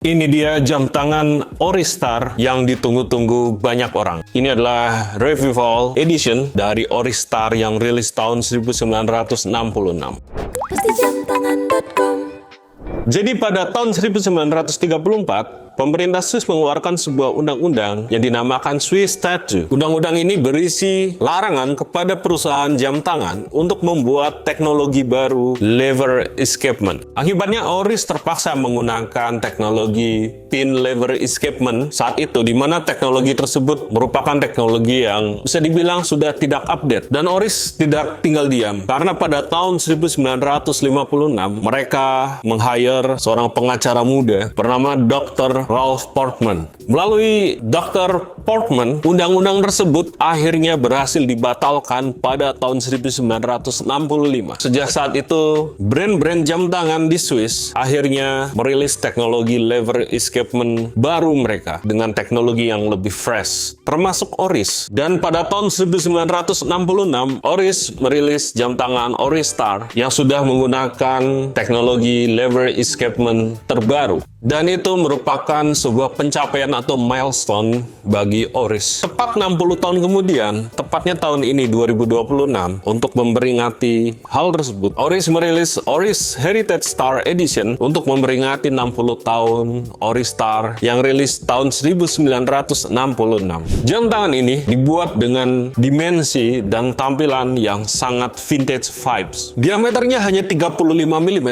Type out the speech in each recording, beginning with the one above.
Ini dia jam tangan Oristar yang ditunggu-tunggu banyak orang. Ini adalah Revival Edition dari Oristar yang rilis tahun 1966. Pastijamtangan.com. Jadi pada tahun 1934, pemerintah Swiss mengeluarkan sebuah undang-undang yang dinamakan Swiss Statute. Undang-undang ini berisi larangan kepada perusahaan jam tangan untuk membuat teknologi baru lever escapement. Akibatnya Oris terpaksa menggunakan teknologi pin lever escapement saat itu, di mana teknologi tersebut merupakan teknologi yang bisa dibilang sudah tidak update. Dan Oris tidak tinggal diam, karena pada tahun 1956 mereka meng-hire seorang pengacara muda bernama Dr. Ralph Portman. Melalui Dr. Portman, undang-undang tersebut akhirnya berhasil dibatalkan pada tahun 1965. Sejak saat itu, brand-brand jam tangan di Swiss akhirnya merilis teknologi lever escapement baru mereka dengan teknologi yang lebih fresh, termasuk Oris. Dan pada tahun 1966, Oris merilis jam tangan Oristar yang sudah menggunakan teknologi lever escapement terbaru. Dan itu merupakan sebuah pencapaian atau milestone bagi Oris. Tepat 60 tahun kemudian, tepatnya tahun ini 2026, untuk memperingati hal tersebut, Oris merilis Oris Heritage Star Edition untuk memperingati 60 tahun Oristar yang rilis tahun 1966. Jam tangan ini dibuat dengan dimensi dan tampilan yang sangat vintage vibes. Diameternya hanya 35 mm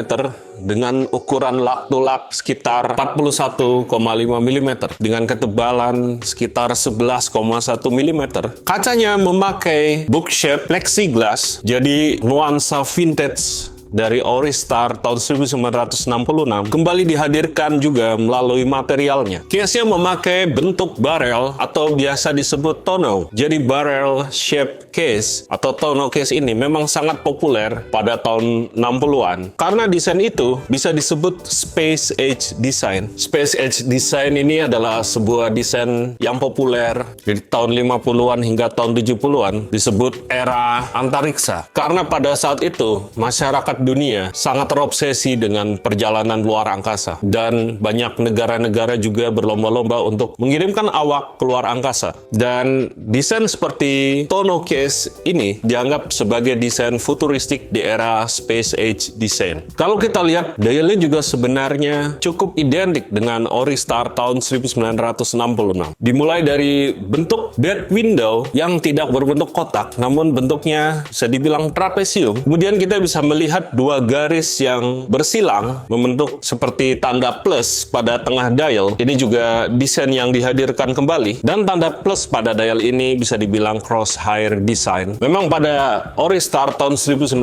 dengan ukuran lap to lap sekitar 41,5 mm dengan ketebalan sekitar 11,1 mm. Kacanya memakai book shape plexiglass, jadi nuansa vintage dari Oristar tahun 1966 kembali dihadirkan juga melalui materialnya. Case-nya memakai bentuk barrel atau biasa disebut tonneau. Jadi barrel shape case atau tonneau case ini memang sangat populer pada tahun 60-an. Karena desain itu bisa disebut Space Age Design. Space Age Design ini adalah sebuah desain yang populer di tahun 50-an hingga tahun 70-an, disebut era antariksa. Karena pada saat itu masyarakat dunia sangat terobsesi dengan perjalanan luar angkasa, dan banyak negara-negara juga berlomba-lomba untuk mengirimkan awak keluar angkasa. Dan desain seperti tonneau case ini dianggap sebagai desain futuristik di era Space Age Design. Kalau kita lihat, dialnya juga sebenarnya cukup identik dengan Oristar tahun 1966. Dimulai dari bentuk bed window yang tidak berbentuk kotak, namun bentuknya bisa dibilang trapesium. Kemudian kita bisa melihat dua garis yang bersilang membentuk seperti tanda plus pada tengah dial. Ini juga desain yang dihadirkan kembali, dan tanda plus pada dial ini bisa dibilang crosshair design. Memang pada Oristar tahun 1966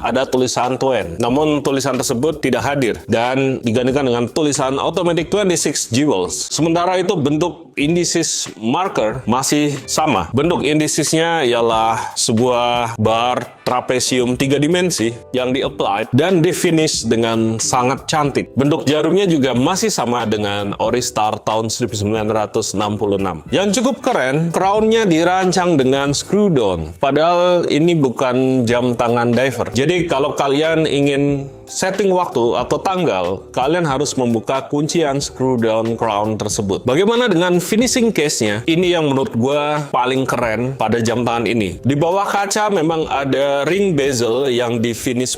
ada tulisan Twain, namun tulisan tersebut tidak hadir dan digantikan dengan tulisan Automatic 26 Jewels. Sementara itu bentuk indices marker masih sama. Bentuk indicesnya ialah sebuah bar trapesium 3 dimensi yang di-apply dan di-finish dengan sangat cantik. Bentuk jarumnya juga masih sama dengan Oristar tahun 1966. Yang cukup keren, crown-nya dirancang dengan screw down. Padahal ini bukan jam tangan diver. Jadi kalau kalian ingin setting waktu atau tanggal, kalian harus membuka kuncian screw down crown tersebut. Bagaimana dengan finishing case-nya? Ini yang menurut gue paling keren pada jam tangan ini. Di bawah kaca memang ada ring bezel yang di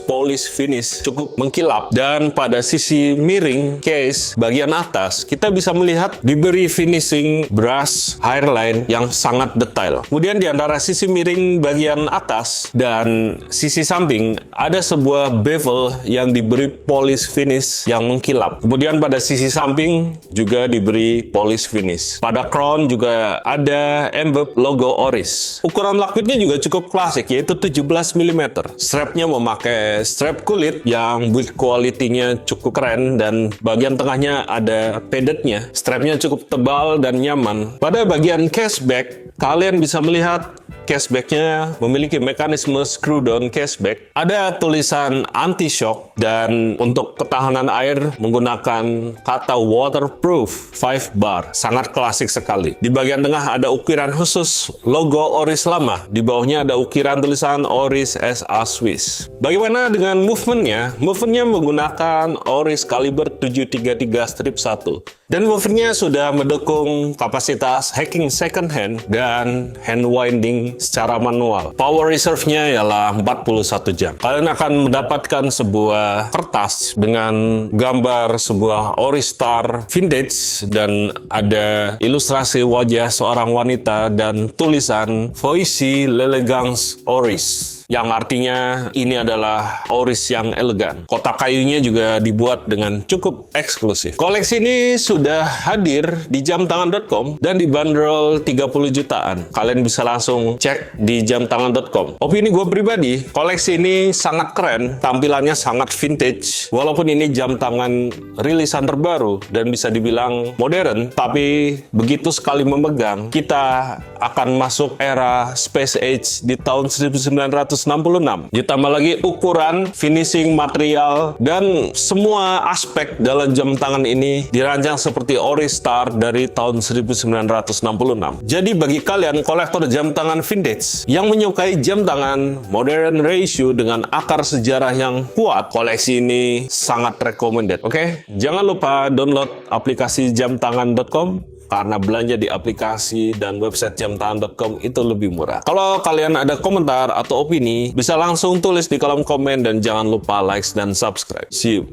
polish finish cukup mengkilap, dan pada sisi miring case bagian atas kita bisa melihat diberi finishing brass hairline yang sangat detail. Kemudian di antara sisi miring bagian atas dan sisi samping ada sebuah bevel yang diberi polish finish yang mengkilap. Kemudian pada sisi samping juga diberi polish finish. Pada crown juga ada emblem logo Oris. Ukuran lockbitnya juga cukup klasik, yaitu 17 mm. Strapnya memakai strap kulit yang build quality-nya cukup keren, dan bagian tengahnya ada padded-nya. Strapnya cukup tebal dan nyaman. Pada bagian cashback, kalian bisa melihat cashbacknya memiliki mekanisme screw down cashback. Ada tulisan anti-shock dan untuk ketahanan air menggunakan kata waterproof 5 bar. Sangat klasik sekali. Di bagian tengah ada ukiran khusus logo Oris lama. Di bawahnya ada ukiran tulisan Oris SA Swiss. Bagaimana dengan movementnya? Movementnya menggunakan Oris kaliber 733-1. Dan movementnya sudah mendukung kapasitas hacking second hand dan hand winding secara manual. Power reserve-nya ialah 41 jam. Kalian akan mendapatkan sebuah kertas dengan gambar sebuah Oris Star vintage dan ada ilustrasi wajah seorang wanita dan tulisan Voici l'Elegance Oris, yang artinya ini adalah Oris yang elegan. Kotak kayunya juga dibuat dengan cukup eksklusif. Koleksi ini sudah hadir di jamtangan.com dan dibanderol 30 jutaan. Kalian bisa langsung cek di jamtangan.com. Opini gue pribadi, koleksi ini sangat keren, tampilannya sangat vintage. Walaupun ini jam tangan rilisan terbaru dan bisa dibilang modern, tapi begitu sekali memegang, kita akan masuk era Space Age di tahun 1966. Ditambah lagi ukuran, finishing material, dan semua aspek dalam jam tangan ini dirancang seperti Oris Star dari tahun 1966. Jadi bagi kalian kolektor jam tangan vintage yang menyukai jam tangan modern ratio dengan akar sejarah yang kuat, koleksi ini sangat recommended. Oke? Jangan lupa download aplikasi jamtangan.com karena belanja di aplikasi dan website jamtangan.com itu lebih murah. Kalau kalian ada komentar atau opini, bisa langsung tulis di kolom komen dan jangan lupa like dan subscribe. See you.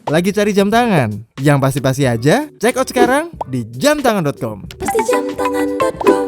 Lagi cari jam tangan? Yang pasti-pasti aja, check out sekarang di jamtangan.com. Pasti jamtangan.com.